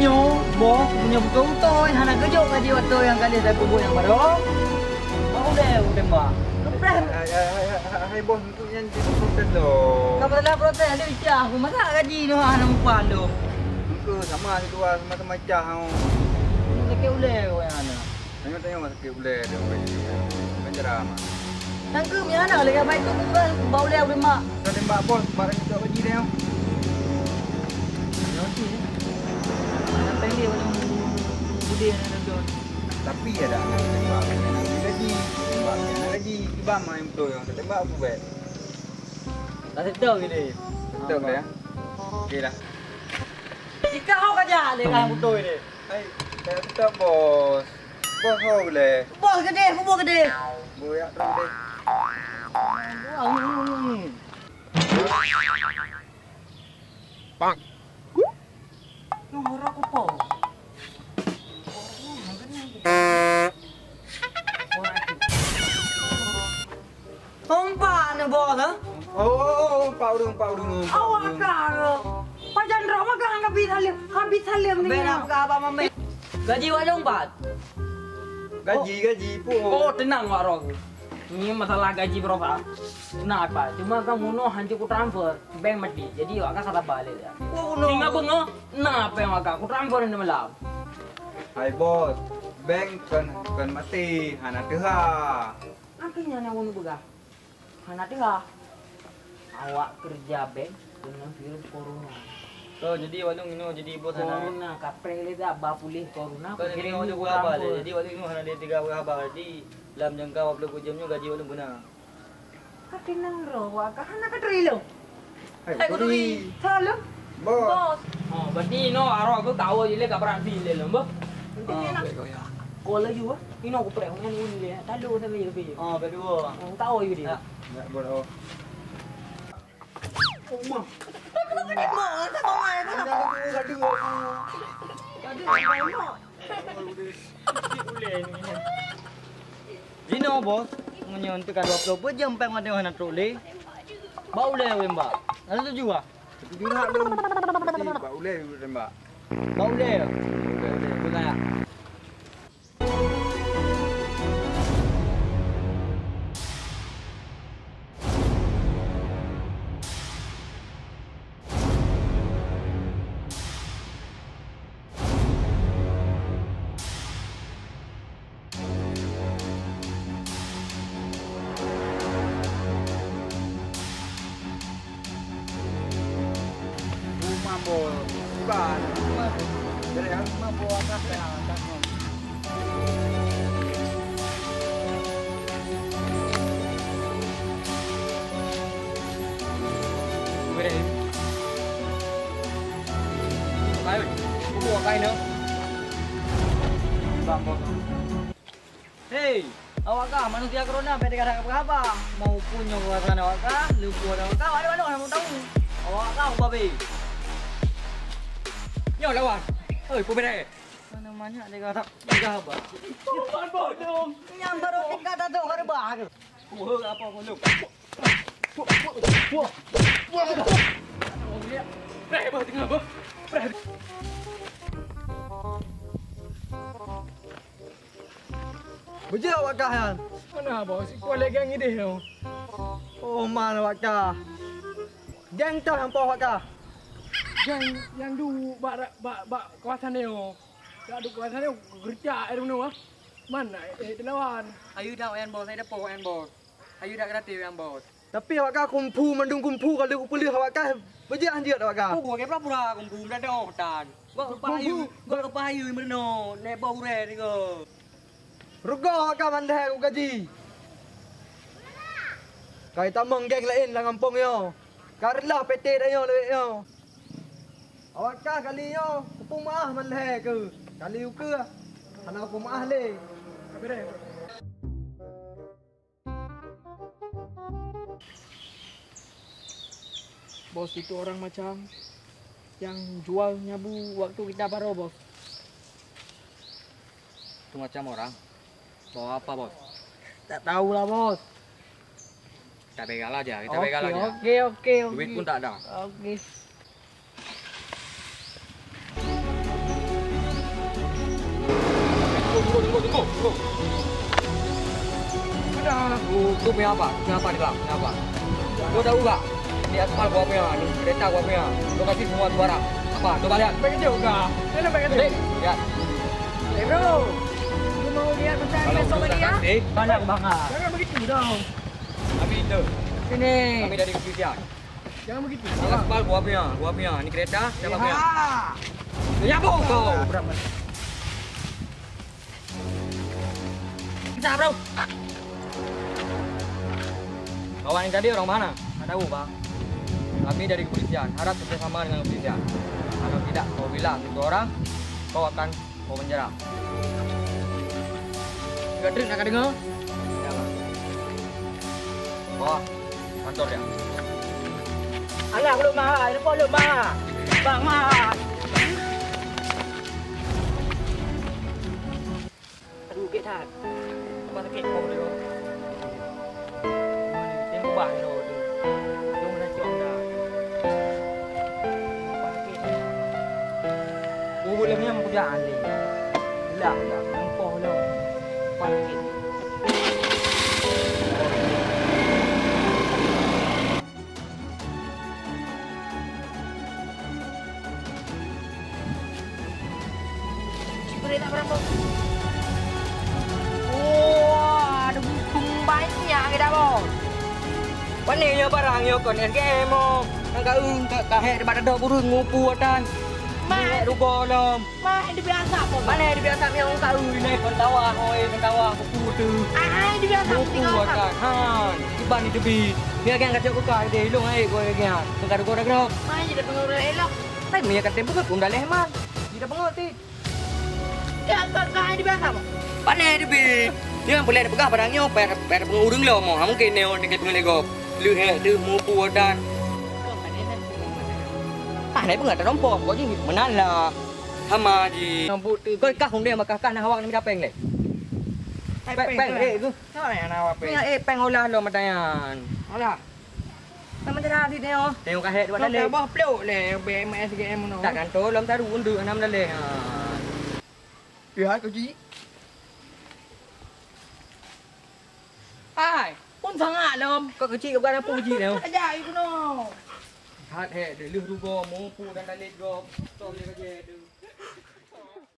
bos punya betul-betul hana kejok gaji waktu yang kali saya kubur yang baru. Mau deh udah mbak. Kepres. Hai bos untuk yang jadi protes loh. Kamu telah protes ada bicara aku masa gaji tu hana mumpal tu. Muka sama itu sama-sama cah. Ini sakit ulai kau yang hana. Tengok masa sakit boleh dia penjara mah. Tangke punya hana lagi baik tu kan bau ulai udah mak. Kau tembak bos barang itu gaji dia. Nanti. Nak pendek macam budi nak tu. Tapi ada tembak gaji. Tembak gaji ibam yang betul yang tembak apa baik. Tak sedar gini. Betul ke ya? Okey dah. Jika kau kerja dengan betul ini. Hai, saya betul bos. Bos kau boleh. Bos gede, kubur gede. Boyak terus deh. Bang. Orang kupur. Hompa ni bos ah. Oh, pau dulu. Awak karo. Pak Chandra mah kan habis salim ni. Benar ke apa mame? Gaji wadah empat. Gaji pun. Oh, tenang warok. Ini masalah gaji berapa? Tenang apa? Cuma kamu no hantu ku transfer bank mati. Jadi awak kan salah balik ya. Oh no. Tinggal bengo. Nah, apa yang awak ku transfer ni malam? Hai bos, bank kan mati, hana teha. Akhirnya nak unu begah. Hana tengah. Awak kerja bank dengan virus corona. Oh, jadi walung ini jadi bos Corona kaprek le dah ba pulih corona. Kau ni ada buah apa je. Jadi walung ini hana dia 3 buah apa. Jadi dalam jangka 20 jamnya gaji walung benar. Katinang ro wa ka hana ka trilo. Hai, Hai kudui. Salam. Bos. Oh, berarti no aro aku tahu je le ka peran fil le lomba. Nanti nak. Kau lagi wa. Ini aku prek dengan uni le. Talu sampai lebih. Oh, kedua. Oh, tahu je dia. Enggak boleh. Rumah. Kenapa ni mak? Tak mau main tak? Dino bos, menyentuh kan 20 jam peng ada hana troli. Bau le we mbak. Ada tuju ah. Tujuh nak lu. Mati boleh tembak. Bau le. Boleh. Bukan ya. Bos. Bukan. Jadi yang mampu atas ya, tak mau. Về đây. Ai ơi, có mua cây nữa. Bang bos. Hei, awak kah manusia corona pada kadang apa? Mau punya kawasan awak kah? Lupa awak kah? Ada orang mau tahu. Awak kah babi? Nyo lawan. Oi, pu bere. Mana banyak dia kata tiga apa? Tuan bodoh. Yang baru tingkat tu hari bah. Wah, apa kau lu? Preh bah tengah bah. Preh. Bejak awak kah yan? Mana bos? Kau lagi yang ini tu. Oh, mana awak kah? Jeng tau yang awak kah? Yang du bak kawasan dia. Dak du kawasan dia kerja air mana? Mana? Lawan. Ayu dah yan bos, saya dah po yan bos. Ayu dah gratis yan bos. Tapi awak kah kumpu mendung kumpu kalau kupulih awak kah? Bejak anjir awak kah? Aku pakai pura-pura kumkum dah dah tan. Gua kepahayu merno, nek bau re ni ko. Rugo awak kah mandai aku gaji? Kau tamang geng lain lah kampung yo. Karlah PT dah yo lewat yo. Awak kah kali yo, kupung maah mandai ke? Kali uke, hana kupung maah le. Bere. Bos itu orang macam yang jual nyabu waktu kita baru bos. Itu macam orang. Bawa apa bos? Tak tahulah bos. Kita begal aja, kita begal aja. Okey. Duit pun tak ada. Okey. tunggu. Kenapa? Lu punya apa? Kenapa di dalam? Kenapa? Lu tahu gak? Ini aspal gua punya, ini kereta gua punya. Lu kasih semua barang. Apa? Coba lihat. Baik juga. Ini baik Lihat. juga. Eh bro, lu mau lihat macam Kalau besok udah lagi ya? kasih, Banyak banget. Jangan begitu dong. kami itu. Sini. Kami dari kepolisian. Jangan begitu. Ini aspal gua punya. Ini kereta siapa punya? Ya Kau. Berapa? Bisa bro. Kawan yang tadi orang mana? Tak tahu bang. Kami dari kepolisian, harap kerjasama dengan kepolisian. Kalau tidak, kau bilang itu orang, kau akan penjara. Gadrik nak dengar? Jangan. Wah, kantor dia. Alah belum mahal, ini belum mahal. Bang mahal. Aduh, ketat. Apa sakit kau dulu? Ini ubah ni tu. Jom nak cium dah. Apa sakit? Boleh punya pekerjaan ni. Hilang dah, nampak dah. Apa sakit? Boleh tak berapa? Wah, ada butung banyak kita bos. Panenya barangnya kon NGM mo. Nang kahe daripada dah burung ngupu atan. Mai, Dugo lom. mai dia biasa apa? Mana dia biasa yang kau ini kon tawa hoi kon tawa kupu tu. Ah, dia biasa Ngupu tinggal apa? atan. Han, iban ni debi. Dia kan kata ku kai deh long ai go kan. Tengah dugo dah grok. Mai jadi pengurus elok. Tapi dia kata bukan pun dah lehman. Tidak pengerti. Ya, kau dia biasa apa? Panai debi. Dia kan boleh ada pegah barangnya per pengurung lo mo. Mungkin ne on dekat pengelego. Lu he tu ngupu atan. Ah, ni pun tak rompok. Kau je menala. Hama ji. Nombor tu. Kau kah hunde makah kah nak awak ni minta peng le. Peng tu. Kau yang nak apa? Ni peng olah lo matayan. Alah. Nama dia di tengok. Tengok kah buat Kau dale. dah bah peluk le BMS GM no. Tak kan tu lom taru undu anam dale. Ya, kau ji. Ai, pun sangat lom. Kau kecil kau kan apa uji ni. Aja iku no. Hat he, de lu rugo, mumpu dan dale go. Tu dia kerja tu.